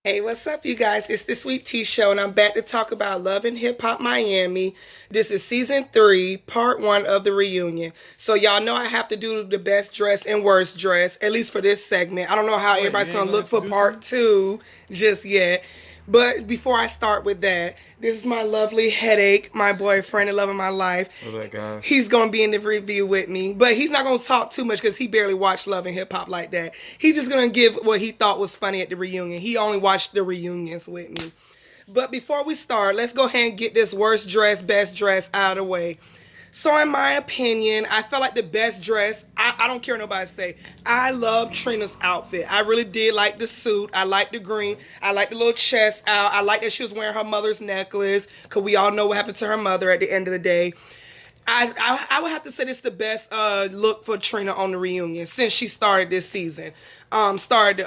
Hey, what's up, you guys? It's the Sweet Tea Show, and I'm back to talk about Love and Hip Hop Miami. This is season 3, part 1 of the reunion. So, y'all know I have to do the best dress and worst dress, at least for this segment. I don't know how everybody's going to look for part 2 just yet. But before I start with that, this is my lovely Headache, my boyfriend, the love of my life. Oh my God. He's going to be in the review with me, but he's not going to talk too much because he barely watched Love and Hip Hop like that. He's just going to give what he thought was funny at the reunion. He only watched the reunions with me. But before we start, let's go ahead and get this worst dress, best dress out of the way. So in my opinion, I felt like the best dress, I don't care what nobody say, I love Trina's outfit. I really did like the suit. I like the green. I like the little chest out. I like that she was wearing her mother's necklace, because we all know what happened to her mother at the end of the day. I would have to say this is the best look for Trina on the reunion since she started this season. Started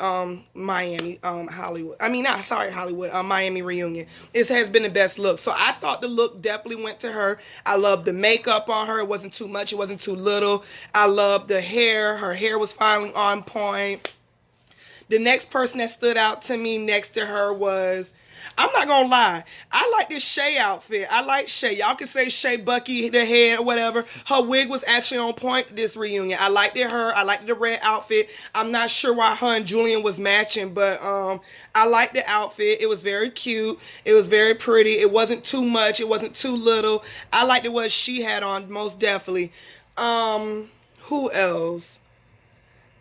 Miami, Hollywood. I mean, not sorry, Hollywood. Miami reunion. It has been the best look. So I thought the look definitely went to her. I loved the makeup on her. It wasn't too much. It wasn't too little. I loved the hair. Her hair was finally on point. The next person that stood out to me next to her was, I'm not gonna lie, I like this Shay outfit. I like Shay. Y'all can say Shay Bucky, the head or whatever. Her wig was actually on point this reunion. I liked it, her. I liked the red outfit. I'm not sure why her and Julian was matching, but I liked the outfit. It was very cute. It was very pretty. It wasn't too much. It wasn't too little. I liked it what she had on, most definitely. Who else?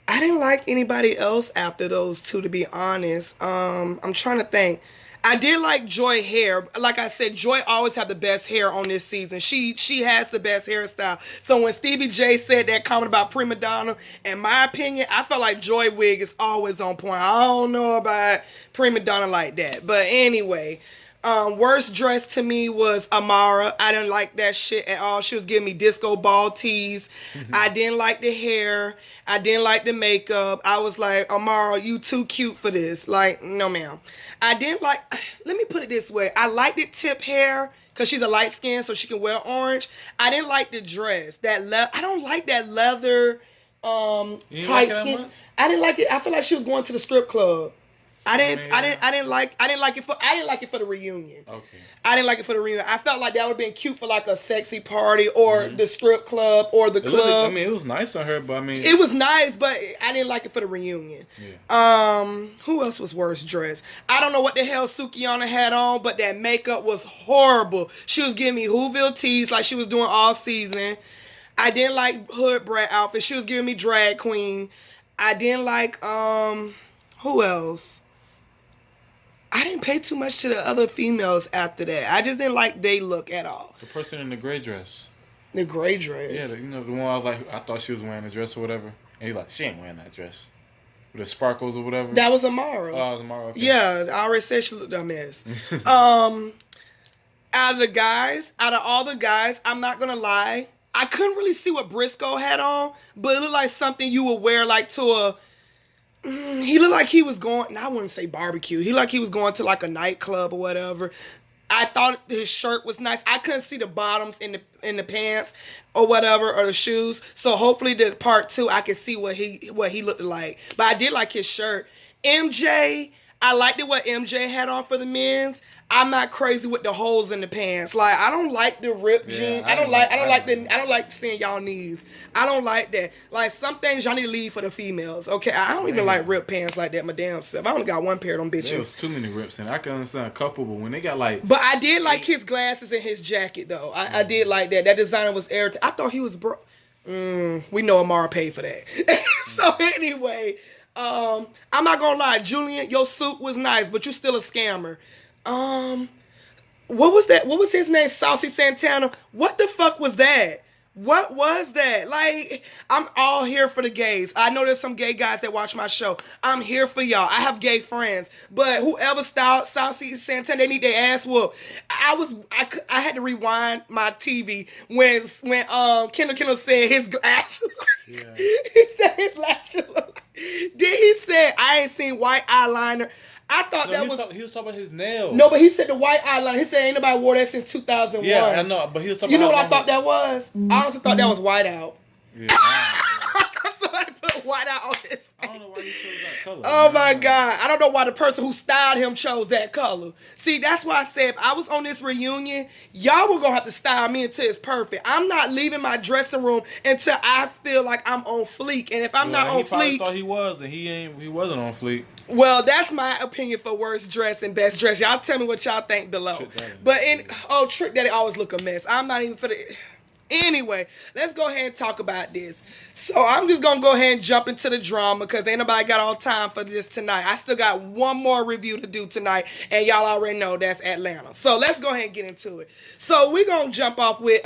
I didn't like anybody else after those two, to be honest. I'm trying to think. I did like Joy hair. Like I said, Joy always had the best hair on this season. She has the best hairstyle. So when Stevie J said that comment about prima donna, in my opinion, I felt like Joy wig is always on point. I don't know about prima donna like that. But anyway, worst dress to me was Amara. I didn't like that shit at all. She was giving me disco ball tease. I didn't like the hair. I didn't like the makeup. I was like, Amara, you too cute for this. Like, no ma'am. I didn't like, let me put it this way. I liked it tip hair because she's a light skin so she can wear orange. I didn't like the dress. I don't like that leather tight skin. I didn't like it. I feel like she was going to the strip club. I didn't like it for the reunion. Okay. I didn't like it for the reunion. I felt like that would have been cute for like a sexy party or the strip club or the club. It was nice on her, but it was nice, but I didn't like it for the reunion. Yeah. Who else was worst dressed? I don't know what the hell Sukiyana had on, but that makeup was horrible. She was giving me Whoville tease like she was doing all season. I didn't like Hood Brat outfit. She was giving me drag queen. I didn't like who else? I didn't pay too much to the other females after that. I just didn't like they look at all. The person in the gray dress. The gray dress? Yeah, the one I was like, I thought she was wearing a dress or whatever. And he's like, she ain't wearing that dress. With the sparkles or whatever. That was Amara. Oh, it was Amara. Okay. Yeah, I already said she looked a mess. Out of all the guys, I'm not going to lie. I couldn't really see what Briscoe had on, but it looked like something you would wear like to a... he looked like he was going, I wouldn't say barbecue. He looked like he was going to like a nightclub or whatever. I thought his shirt was nice. I couldn't see the bottoms in the pants or whatever, or the shoes. So hopefully the part 2 I could see what he looked like. But I did like his shirt. MJ, I liked it what MJ had on for the men's. I'm not crazy with the holes in the pants. Like, I don't like the ripped jeans. I don't like seeing y'all knees. I don't like that. Like, some things y'all need to leave for the females. Okay, I don't even like ripped pants like that. My damn self. I only got one pair of them bitches. There was too many rips, and I can understand a couple, but when they got like. But I did like his glasses and his jacket though. I did like that. That designer was irritating. I thought he was we know Amara paid for that. So anyway, I'm not gonna lie, Julian, your suit was nice, but you still a scammer. What was that? What was his name? Saucy Santana. What the fuck was that? What was that? Like, I'm all here for the gays. I know there's some gay guys that watch my show. I'm here for y'all. I have gay friends. But whoever styled Saucy Santana, they need their ass whooped. I had to rewind my TV when Kendall said his lashes. Yeah. He said his lashes. Then he said, I ain't seen white eyeliner. I thought he was talking about his nails. No, but he said the white eyeliner. He said ain't nobody wore that since 2001. Yeah, I know, but he was talking You know what I thought that was? I honestly thought that was white out. Yeah. Somebody put white out on his I don't know why you chose that color. Oh man. my God. I don't know why the person who styled him chose that color. See, that's why I said if I was on this reunion, y'all were going to have to style me until it's perfect. I'm not leaving my dressing room until I feel like I'm on fleek. And if I'm not on he probably fleek, thought he was, and he wasn't on fleek. well, that's my opinion for worst dress and best dress. Y'all tell me what y'all think below. Trick Daddy always look a mess. I'm not even for the... Anyway, let's go ahead and talk about this. So I'm just going to go ahead and jump into the drama because ain't nobody got all time for this tonight. I still got one more review to do tonight, and y'all already know that's Atlanta. So let's go ahead and get into it. So we're going to jump off with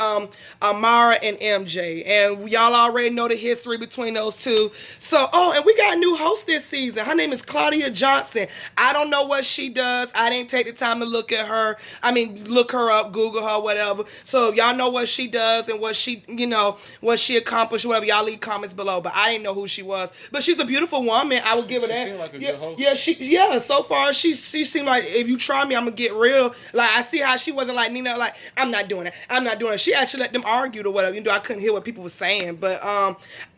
Amara and MJ, and y'all already know the history between those two. So, and we got a new host this season. Her name is Claudia Johnson. I don't know what she does. I didn't take the time to look at her. Look her up, Google her, whatever. So if y'all know what she does and what she, what she accomplished, whatever, y'all leave comments below. But I didn't know who she was. But she's a beautiful woman. I will give her that. She seemed like a good host. Yeah. So far, she seemed like if you try me, I'm gonna get real. Like I see how she wasn't like Nina. Like I'm not doing it. She actually let them argue or whatever. I couldn't hear what people were saying. But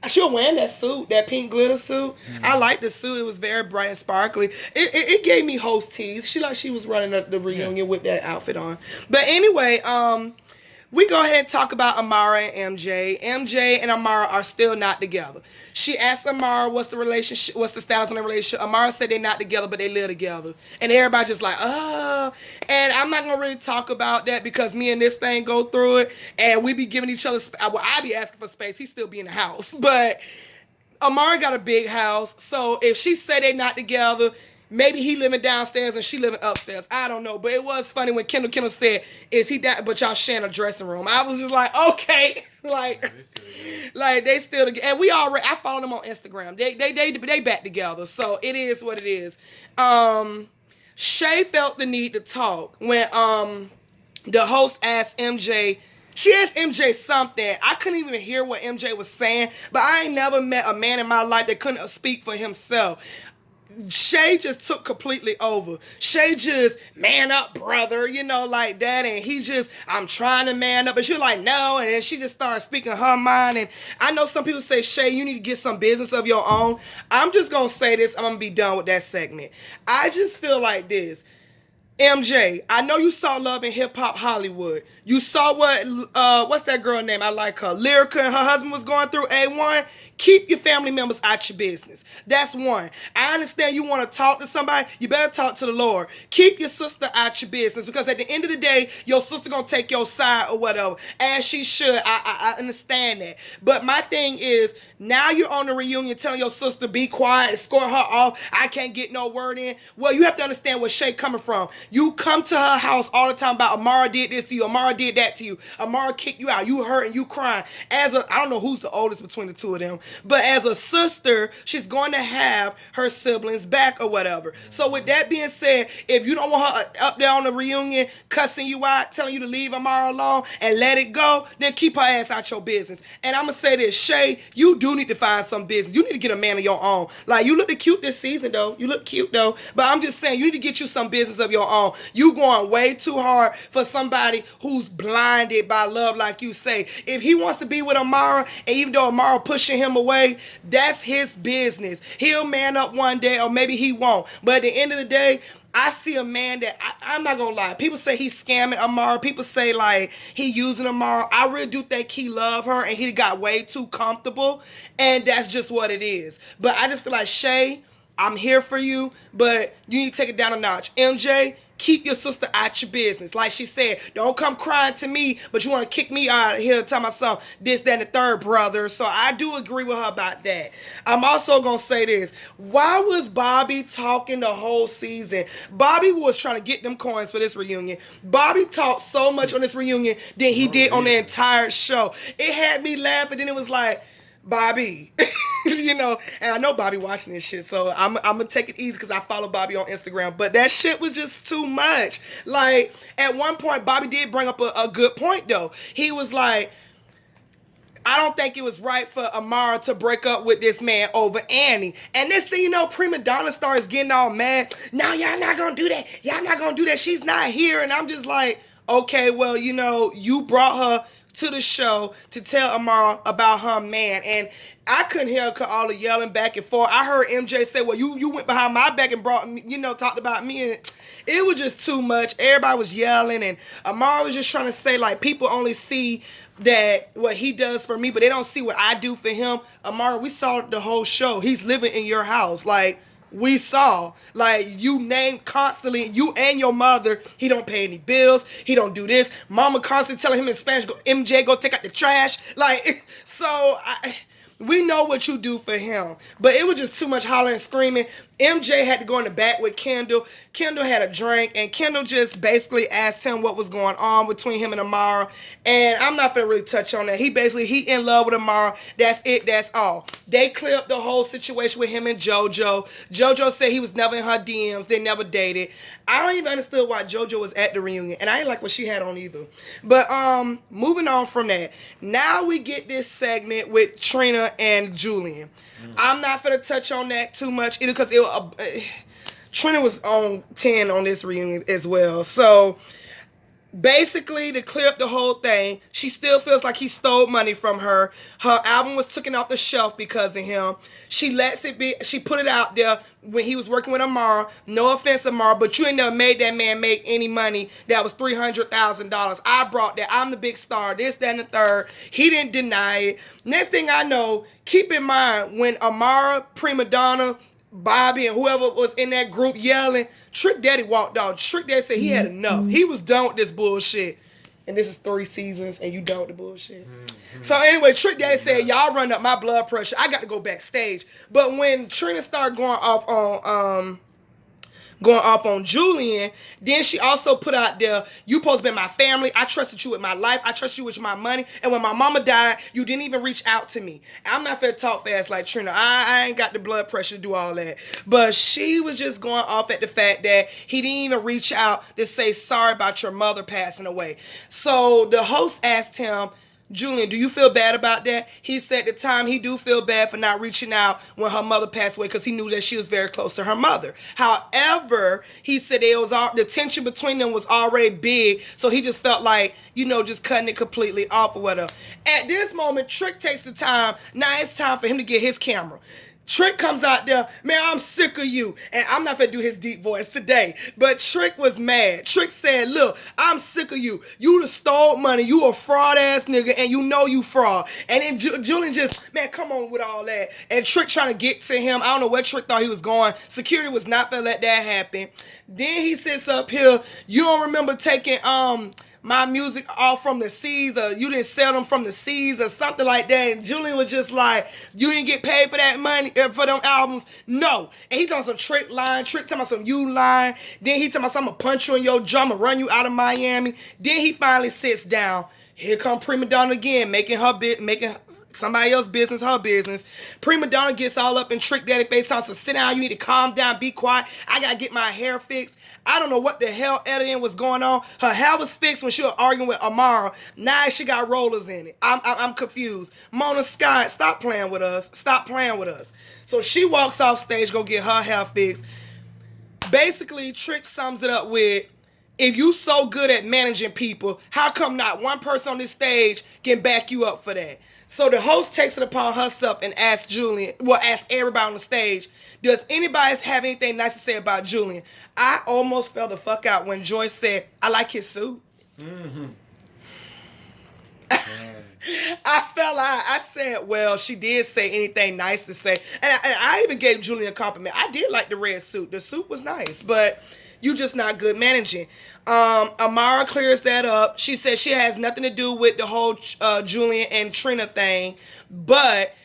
she was wearing that suit, that pink glitter suit. Mm-hmm. I liked the suit. It was very bright and sparkly. It gave me host tease. She was running the reunion with that outfit on. But anyway, we go ahead and talk about Amara and MJ. MJ and Amara are still not together. She asked Amara what's the relationship, what's the status on their relationship. Amara said they're not together, but they live together. And everybody just like, oh. And I'm not going to really talk about that because me and this thing go through it. And we be giving each other, I be asking for space. He still be in the house. But Amara got a big house. So if she said they're not together, maybe he living downstairs and she living upstairs. I don't know. But it was funny when Kendall said, is he that? But y'all sharing a dressing room. I was just like, okay. like they still together. And I follow them on Instagram. They back together. So it is what it is. Shay felt the need to talk when the host asked MJ. She asked MJ something. I couldn't even hear what MJ was saying. But I ain't never met a man in my life that couldn't speak for himself. Shay just took completely over. Shay just, man up, brother, like that. And he just, I'm trying to man up. And she was like, no. And then she just started speaking her mind. And I know some people say, Shay, you need to get some business of your own. I'm just going to say this. I'm going to be done with that segment. I just feel like this. MJ, I know you saw Love and Hip Hop Hollywood. You saw what's that girl name? I like her. Lyrica and her husband was going through A1. Keep your family members out your business. That's one. I understand you want to talk to somebody. You better talk to the Lord. Keep your sister out your business because at the end of the day, your sister going to take your side or whatever. As she should. I understand that. But my thing is, now you're on the reunion telling your sister be quiet, escort her off. I can't get no word in. Well, you have to understand where Shay coming from. You come to her house all the time about Amara did this to you. Amara did that to you. Amara kicked you out. You hurt and you crying. I don't know who's the oldest between the two of them. But as a sister, she's going to have her siblings back or whatever. So with that being said, if you don't want her up there on the reunion cussing you out, telling you to leave Amara alone and let it go, then keep her ass out your business. And I'm going to say this, Shay, you do need to find some business. You need to get a man of your own. Like, you look cute this season, though. You look cute, though. But I'm just saying, you need to get you some business of your own. You going way too hard for somebody who's blinded by love, like you say. If he wants to be with Amara, and even though Amara pushing him away, that's his business. He'll man up one day, or maybe he won't. But at the end of the day, I see a man that, I'm not going to lie. People say he's scamming Amara. People say, like, he using Amara. I really do think he loved her, and he got way too comfortable. And that's just what it is. But I just feel like, Shay, I'm here for you, but you need to take it down a notch. MJ, keep your sister out your business. Like she said, don't come crying to me, but you want to kick me out of here, tell my son this, that, and the third, brother. So I do agree with her about that. I'm also going to say this. Why was Bobby talking the whole season? Bobby was trying to get them coins for this reunion. Bobby talked so much on this reunion than he did on the entire show. It had me laughing, and it was like, Bobby, and I know Bobby watching this shit, so I'm gonna take it easy because I follow Bobby on Instagram, but that shit was just too much. Like, at one point, Bobby did bring up a good point, though. He was like, I don't think it was right for Amara to break up with this man over Annie. And this thing, Prima Donna starts getting all mad. No, y'all not gonna do that. Y'all not gonna do that. She's not here. And I'm just like, okay, well, you brought her to the show to tell Amara about her man. And I couldn't hear all the yelling back and forth. I heard MJ say, well, you went behind my back and brought me, talked about me. And it was just too much. Everybody was yelling. And Amara was just trying to say, like, people only see that what he does for me, but they don't see what I do for him. Amara, we saw the whole show. He's living in your house. Like, we saw, like, you named constantly, you and your mother, he don't pay any bills, he don't do this. Mama constantly telling him in Spanish, go, MJ, go take out the trash. Like, so we know what you do for him. But it was just too much hollering and screaming. MJ had to go in the back with Kendall. Kendall had a drink, and Kendall just basically asked him what was going on between him and Amara. And I'm not going to really touch on that. He in love with Amara. That's it. That's all. They cleared up the whole situation with him and JoJo. JoJo said he was never in her DMs. They never dated. I don't even understand why JoJo was at the reunion. And I ain't like what she had on either. But moving on from that. Now we get this segment with Trina and Julian. I'm not going to touch on that too much because Trina was on 10 on this reunion as well. So basically, to clear up the whole thing, she still feels like he stole money from her. Her album was taken off the shelf because of him. She lets it be. She put it out there when he was working with Amara. No offense, Amara, but you ain't never made that man make any money that was $300,000. I brought that. I'm the big star. This, that, and the third. He didn't deny it. Next thing I know, keep in mind, when Amara, Prima Donna, Bobby, and whoever was in that group yelling, Trick Daddy walked out. Trick Daddy said he had enough. He was done with this bullshit. And this is 3 seasons, and you done with the bullshit. So anyway, Trick Daddy said, y'all run up my blood pressure. I got to go backstage. But when Trina started going off on Julian, then she also put out there, you supposed to be my family. I trusted you with my life. I trust you with my money. And when my mama died, you didn't even reach out to me. I'm not finna talk fast like Trina. I ain't got the blood pressure to do all that. But she was just going off at the fact that he didn't even reach out to say sorry about your mother passing away. So the host asked him, Julian, do you feel bad about that? He said at the time he do feel bad for not reaching out when her mother passed away because he knew that she was very close to her mother. However, he said the tension between them was already big, so he just felt like, just cutting it completely off or whatever. At this moment, Trick takes the time. Now it's time for him to get his camera. Trick comes out there, man, I'm sick of you. And I'm not going to do his deep voice today. But Trick was mad. Trick said, look, I'm sick of you. You done stole money. You a fraud ass nigga and you know you fraud. And then Julian just, man, come on with all that. And Trick trying to get to him. I don't know where Trick thought he was going. Security was not going to let that happen. Then he sits up here. You don't remember taking my music off from the seas, or you didn't sell them from the seas or something like that. And Julian was just like, you didn't get paid for that money, for them albums? No. And he talking some Trick talking about some you line. Then he talking about I'm going to punch you in your jaw, I'm going to run you out of Miami. Then he finally sits down. Here come Prima Donna again, making somebody else's business her business. Prima Donna gets all up in Trick Daddy face, telling us, sit down, you need to calm down, be quiet. I got to get my hair fixed. I don't know what the hell editing was going on. Her hair was fixed when she was arguing with Amara. Now she got rollers in it. I'm confused. Mona Scott, stop playing with us. Stop playing with us. So she walks off stage, go get her hair fixed. Basically, Trick sums it up with, if you so good at managing people, how come not one person on this stage can back you up for that? So the host takes it upon herself and asks everybody on the stage, does anybody have anything nice to say about Julian? I almost fell the fuck out when Joyce said, I like his suit. Mm-hmm. I said, well, she did say anything nice to say. And I even gave Julian a compliment. I did like the red suit. The suit was nice, but you just not good managing. Amara clears that up. She says she has nothing to do with the whole Julian and Trina thing, but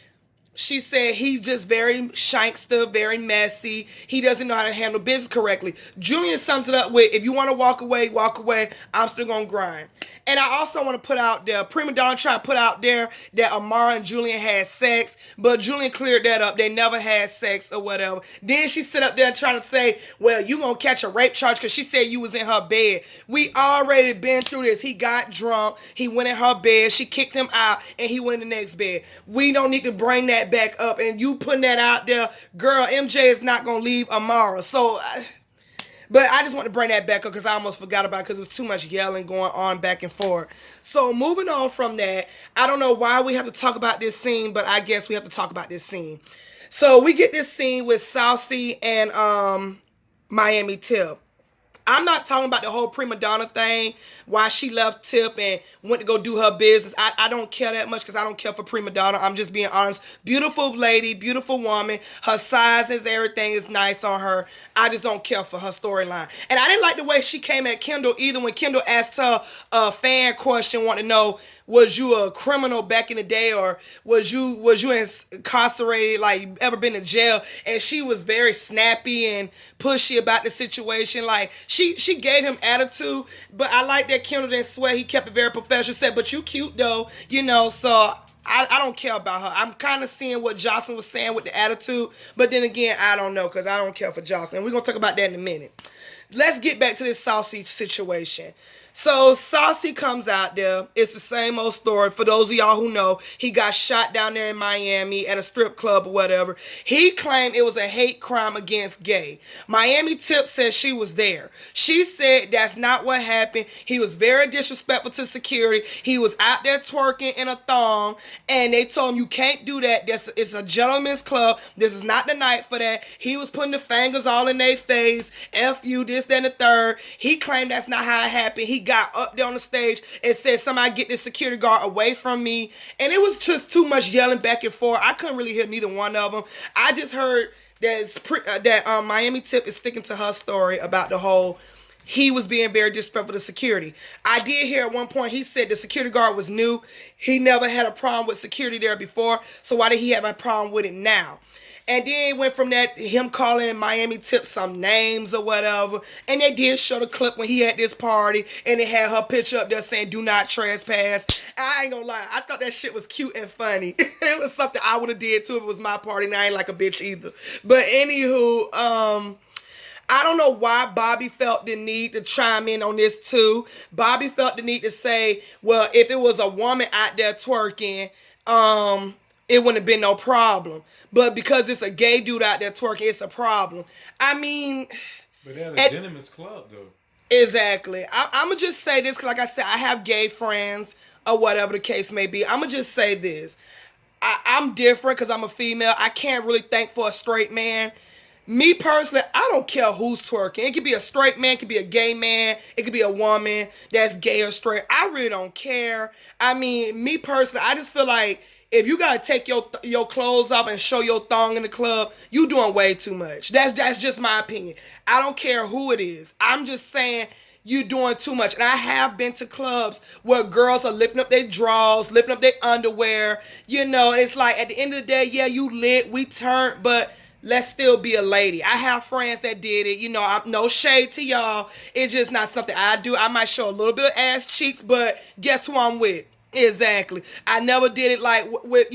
she said he's just very shankster, very messy. He doesn't know how to handle business correctly. Julian sums it up with, if you want to walk away, walk away. I'm still going to grind. And I also want to put out there, Prima Donna tried to put out there that Amara and Julian had sex, but Julian cleared that up. They never had sex or whatever. Then she sit up there trying to say, well, you going to catch a rape charge because she said you was in her bed. We already been through this. He got drunk. He went in her bed. She kicked him out, and he went in the next bed. We don't need to bring that back up. And you putting that out there, girl, MJ is not going to leave Amara. So But I just want to bring that back up because I almost forgot about it because it was too much yelling going on back and forth. So moving on from that, I don't know why we have to talk about this scene, but I guess we have to talk about this scene. So we get this scene with Saucy and Miami Tip. I'm not talking about the whole prima donna thing, why she left Tip and went to go do her business. I don't care that much because I don't care for prima donna. I'm just being honest. Beautiful lady, beautiful woman. Her sizes, everything is nice on her. I just don't care for her storyline. And I didn't like the way she came at Kendall either when Kendall asked her a fan question, want to know, was you a criminal back in the day, or was you incarcerated, like you ever been to jail? And she was very snappy and pushy about the situation. Like she gave him attitude, but I like that Kendall didn't sweat. He kept it very professional. Said, but you cute though, so I don't care about her. I'm kind of seeing what Jocelyn was saying with the attitude, but then again, I don't know because I don't care for Jocelyn. We're going to talk about that in a minute. Let's get back to this Saucy situation. So Saucy comes out there. It's the same old story. For those of y'all who know, he got shot down there in Miami at a strip club or whatever. He claimed it was a hate crime against gay. Miami Tip said she was there. She said that's not what happened. He was very disrespectful to security. He was out there twerking in a thong, and they told him you can't do that. It's a gentleman's club. This is not the night for that. He was putting the fingers all in their face. F you, this, that, and the third. He claimed that's not how it happened. He got up there on the stage and said, somebody get this security guard away from me. And it was just too much yelling back and forth. I couldn't really hear neither one of them. I just heard that Miami Tip is sticking to her story about the whole, he was being very disrespectful to security. I did hear at one point he said the security guard was new. He never had a problem with security there before. So why did he have a problem with it now? And then it went from that, him calling Miami Tip some names or whatever. And they did show the clip when he had this party. And it had her picture up there saying, do not trespass. I ain't gonna lie. I thought that shit was cute and funny. It was something I would have did too if it was my party. And I ain't like a bitch either. But anywho, I don't know why Bobby felt the need to chime in on this too. Bobby felt the need to say, well, if it was a woman out there twerking, it wouldn't have been no problem. But because it's a gay dude out there twerking, it's a problem. I mean... But they're a gentleman's club, though. Exactly. I'm going to just say this, because like I said, I have gay friends, or whatever the case may be. I'm going to just say this. I'm different because I'm a female. I can't really think for a straight man. Me personally, I don't care who's twerking. It could be a straight man, it could be a gay man, it could be a woman that's gay or straight. I really don't care. I mean, me personally, I just feel like if you gotta take your clothes off and show your thong in the club, you doing way too much. That's just my opinion. I don't care who it is. I'm just saying you doing too much. And I have been to clubs where girls are lifting up their drawers, lifting up their underwear. It's like at the end of the day, yeah, you lit, we turned, but let's still be a lady. I have friends that did it. I'm no shade to y'all. It's just not something I do. I might show a little bit of ass cheeks, but guess who I'm with? Exactly. I never did it like with,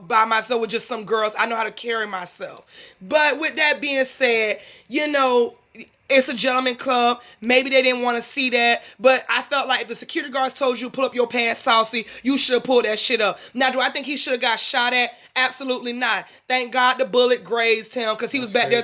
by myself with just some girls. I know how to carry myself. But with that being said, it's a gentleman club. Maybe they didn't want to see that. But I felt like if the security guards told you to pull up your pants, Saucy, you should have pulled that shit up. Now, do I think he should have got shot at? Absolutely not. Thank God the bullet grazed him because he was back there.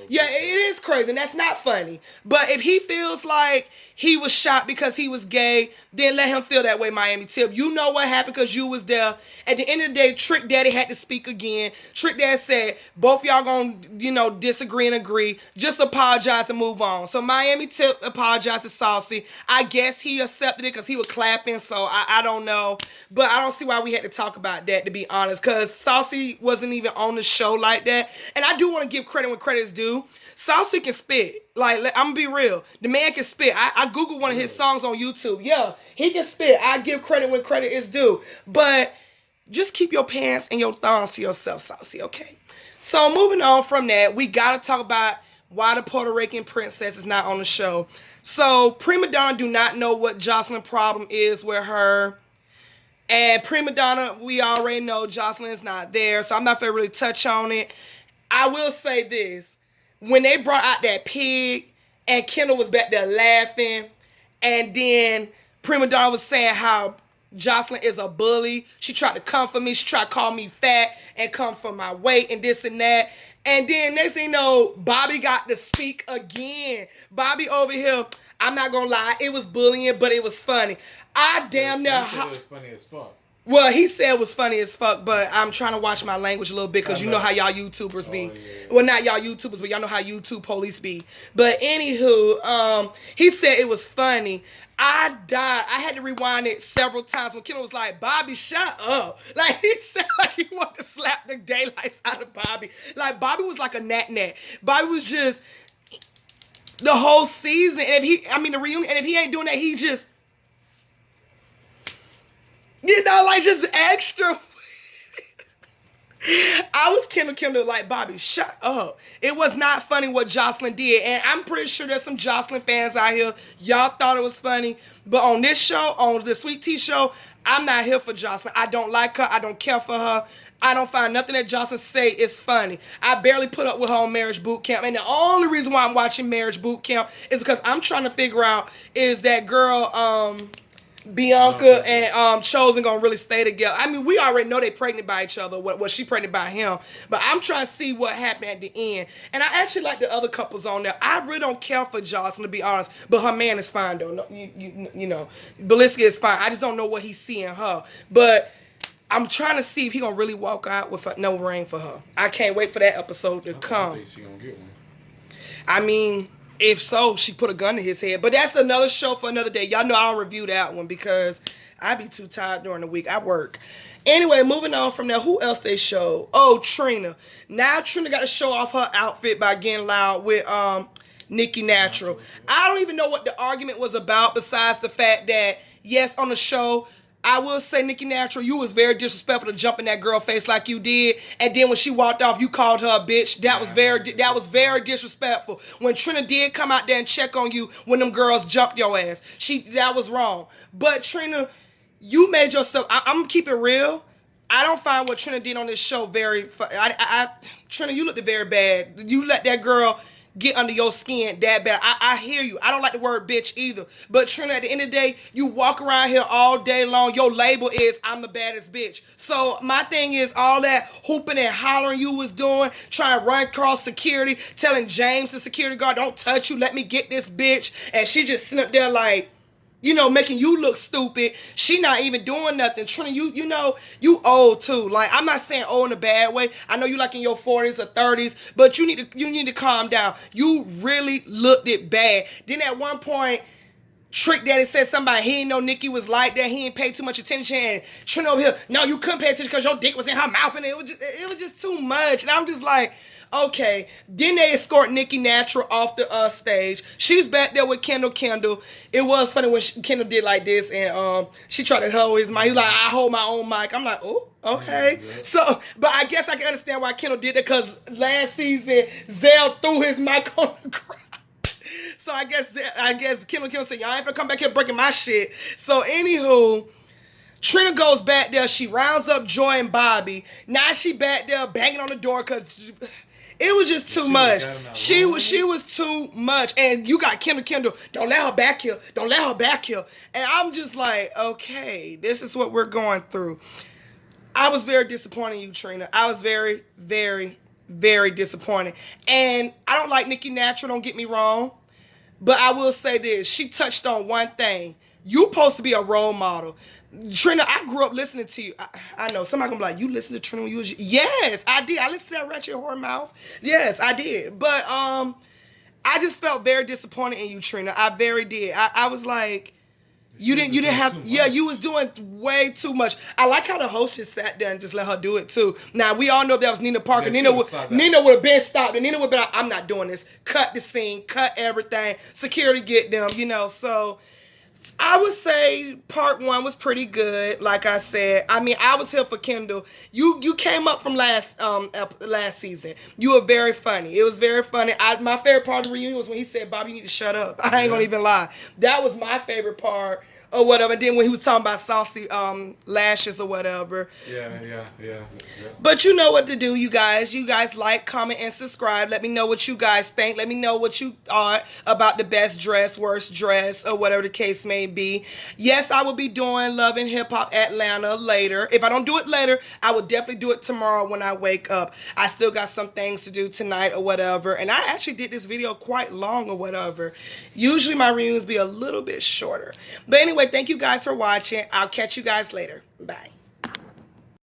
Yeah, it is crazy. And that's not funny. But if he feels like he was shot because he was gay, then let him feel that way, Miami Tip. You know what happened because you was there. At the end of the day, Trick Daddy had to speak again. Trick Daddy said, both y'all gonna, disagree and agree. Just apologize and move on. So Miami Tip apologized to Saucy. I guess he accepted it because he was clapping, so I don't know. But I don't see why we had to talk about that, to be honest, because Saucy wasn't even on the show like that. And I do want to give credit when credit's due. Saucy can spit. Like, I'm gonna be real. The man can spit. I Googled one of his songs on YouTube. Yeah, he can spit. I give credit when credit is due. But just keep your pants and your thongs to yourself, Saucy, okay? So moving on from that, we gotta talk about why the Puerto Rican princess is not on the show. So Prima Donna do not know what Jocelyn's problem is with her. And Prima Donna, we already know Jocelyn is not there, so I'm not gonna really touch on it. I will say this. When they brought out that pig and Kendall was back there laughing, and then Prima Donna was saying how Jocelyn is a bully. She tried to come for me. She tried to call me fat and come for my weight and this and that. And then next thing you know, Bobby got to speak again. Bobby over here, I'm not gonna lie, it was bullying, but it was funny. I damn near. It was funny as fuck. Well, he said it was funny as fuck, but I'm trying to watch my language a little bit because you know how y'all YouTubers be. Oh, yeah. Well, not y'all YouTubers, but y'all know how YouTube police be. But anywho, he said it was funny. I died. I had to rewind it several times when Kendall was like, Bobby, shut up. Like, he said like he wanted to slap the daylights out of Bobby. Like, Bobby was like a nat. Bobby was just the whole season. And the reunion, and if he ain't doing that, he just, like just extra. I was Kendall like, Bobby, shut up. It was not funny what Jocelyn did. And I'm pretty sure there's some Jocelyn fans out here. Y'all thought it was funny. But on this show, on the Sweet Tea show, I'm not here for Jocelyn. I don't like her. I don't care for her. I don't find nothing that Jocelyn say is funny. I barely put up with her on Marriage Boot Camp. And the only reason why I'm watching Marriage Boot Camp is because I'm trying to figure out, is that girl, Bianca and Chosen gonna really stay together. I mean, we already know they pregnant by each other. What she pregnant by him, but I'm trying to see what happened at the end. And I actually like the other couples on there. I really don't care for Jocelyn, to be honest, but her man is fine though. No, you know, Beliska is fine. I just don't know what he's seeing her, but I'm trying to see if he gonna really walk out with no ring for her. I can't wait for that episode to come. I think she gonna get one. I mean, if so, she put a gun to his head. But that's another show for another day. Y'all know I'll review that one because I be too tired during the week. I work. Anyway, moving on from there. Who else they showed? Oh, Trina. Now Trina got to show off her outfit by getting loud with Nikki Natural. I don't even know what the argument was about besides the fact that, yes, on the show, I will say, Nikki Natural, you was very disrespectful to jump in that girl face like you did. And then when she walked off, you called her a bitch. That was very disrespectful. When Trina did come out there and check on you when them girls jumped your ass, that was wrong. But Trina, you made yourself. I'm gonna keep it real. I don't find what Trina did on this show very. Trina, you looked very bad. You let that girl get under your skin that bad. I hear you. I don't like the word bitch either. But Trina, at the end of the day, you walk around here all day long. Your label is, I'm the baddest bitch. So my thing is, all that hooping and hollering you was doing, trying to run across security, telling James, the security guard, don't touch you, let me get this bitch. And she just sitting up there like, you know, making you look stupid. She not even doing nothing. Trina, you know, you old too. Like, I'm not saying old in a bad way. I know you like in your 40s or 30s, but you need to calm down. You really looked it bad. Then at one point, Trick Daddy said somebody, he didn't know Nikki was like that. He didn't pay too much attention. And Trina over here, no, you couldn't pay attention because your dick was in her mouth. And it was just too much. And I'm just like, okay. Then they escort Nikki Natural off the stage. She's back there with Kendall. It was funny when Kendall did like this, and she tried to hold his mic. He was like, I hold my own mic. I'm like, oh, okay. Yeah. So, but I guess I can understand why Kendall did it, because last season, Zell threw his mic on the ground. So I guess Kendall said, y'all ain't gonna come back here breaking my shit. So anywho, Trina goes back there. She rounds up Joy and Bobby. Now she back there banging on the door because it was just too much. She was too much. And you got Kendall. Don't let her back here. Don't let her back here. And I'm just like, okay, this is what we're going through. I was very disappointed in you, Trina. I was very, very, very disappointed. And I don't like Nikki Natural, don't get me wrong. But I will say this. She touched on one thing. You supposed to be a role model. Trina, I grew up listening to you. I know somebody gonna be like, you listen to Trina when you was... Yes, I did. I listened to that ratchet whore mouth. Yes, I did. But I just felt very disappointed in you, Trina. I very did. I was like, you didn't have... Yeah, you was doing way too much. I like how the host just sat there and just let her do it too. Now, we all know if that was Nina Parker. Yeah, Nina would have been stopped. And Nina would have been like, I'm not doing this. Cut the scene. Cut everything. Security get them, you know, so... I would say part one was pretty good. Like I said, I mean, I was here for Kendall. You came up from last season. You were very funny. It was very funny. My favorite part of the reunion was when he said, "Bobby, you need to shut up." I ain't gonna even lie. That was my favorite part or whatever. And then when he was talking about saucy lashes or whatever. Yeah. But you know what to do, you guys. You guys like, comment, and subscribe. Let me know what you guys think. Let me know what you thought about the best dress, worst dress, or whatever the case may may be. Yes, I will be doing Love and Hip Hop Atlanta later. If I don't do it later, I will definitely do it tomorrow when I wake up. I still got some things to do tonight or whatever. And I actually did this video quite long or whatever. Usually my reunions be a little bit shorter. But anyway, thank you guys for watching. I'll catch you guys later. Bye.